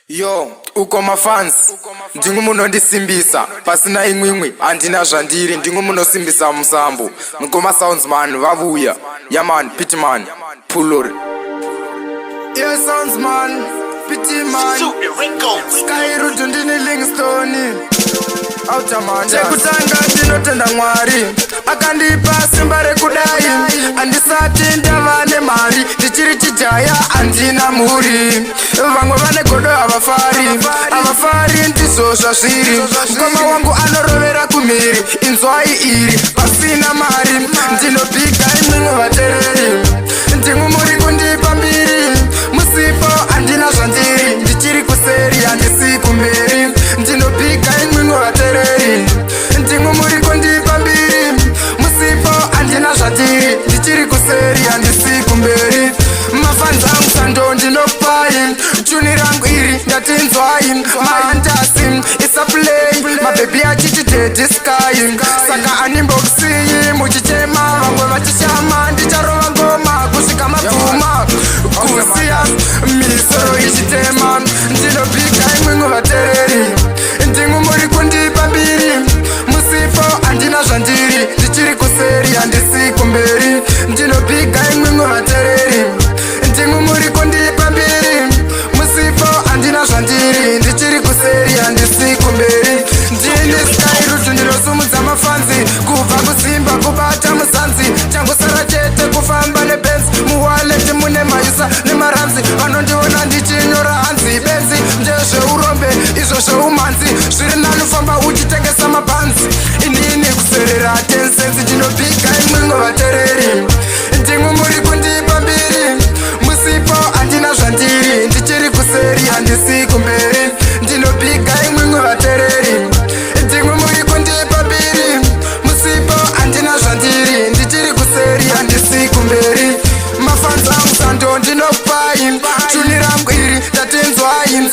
Yo, uko mafans, ndingu muno ndisimbisa, pasina imwimwi, andina zvandiri, ndingu muno simbisa musambo, ngoma soundsman, vavuya, yaman, pitman, pulori. Yeah, soundsman, pitman, Skyroot ndini Livingstone. Chekutanga ndinotenda Mwari akandipa simba rekudai, andisati ndava nemari, ndichiri chijaya andina mhuri. Vamwe vane godo havafari ndizvo zvazviri. Mukoma wangu anorovera kumhiri, inzwai iri pasina mari. Ndinopiga imwimwe vatereri, ndimwe muri kundipa mbiri. Musipo andina zvandiri, ndichiri kuseri handisi kumberi. Ndinopiga imwimwe vatereri, ndimwe muri kundipa mbiri. Musipo andina zvandiri, ndichiri kuseri handisi kumberi. Mafanzi angu sando ndinopai, tuni rangu iri ndatinzwai. Mahandasi isa play, mabebi achiti dedi sky. Saka animboxii muchichema, vamwe vachishama. Ndicharova ngoma kusvika mabvuma, kusiya misoro ichitema. Ndinopiga imwimwe vatereri, ndimwe muri kundipa mbiri. Musipo andina zvandiri, ndichiri kuseri handisi kumberi. Ndinopiga imwimwe vatereri, ndimwe muri kundipa mbiri. Musipo andina zvandiri, ndichiri kuseri handisi kumberi. Ndini Skyroot ndinosumudza mafanzi, kubva kusimba kubata musanzi. Changosara chete kufamba nebenzi, muwaleti mune maisa nemaranzi. Vanondiona ndichinyora hanzi benzi, ndezveurombe izvo zveumanzi. Zviri nani famba uchitengesa mabhanzi, inini kuserera tensensi. Ndinopiga imwimwe vatereri, ndimwe muri kundipa mbiri. Musipo andina zvandiri, ndichiri kuseri handisi kumberi. Ndinopiga imwimwe vatereri, ndimwe muri kundipa mbiri. Musipo andina zvandiri, ndichiri kuseri handisi kumberi. Mafanzi angu sando ndinopai, tuni rangu iri ndatinzwai.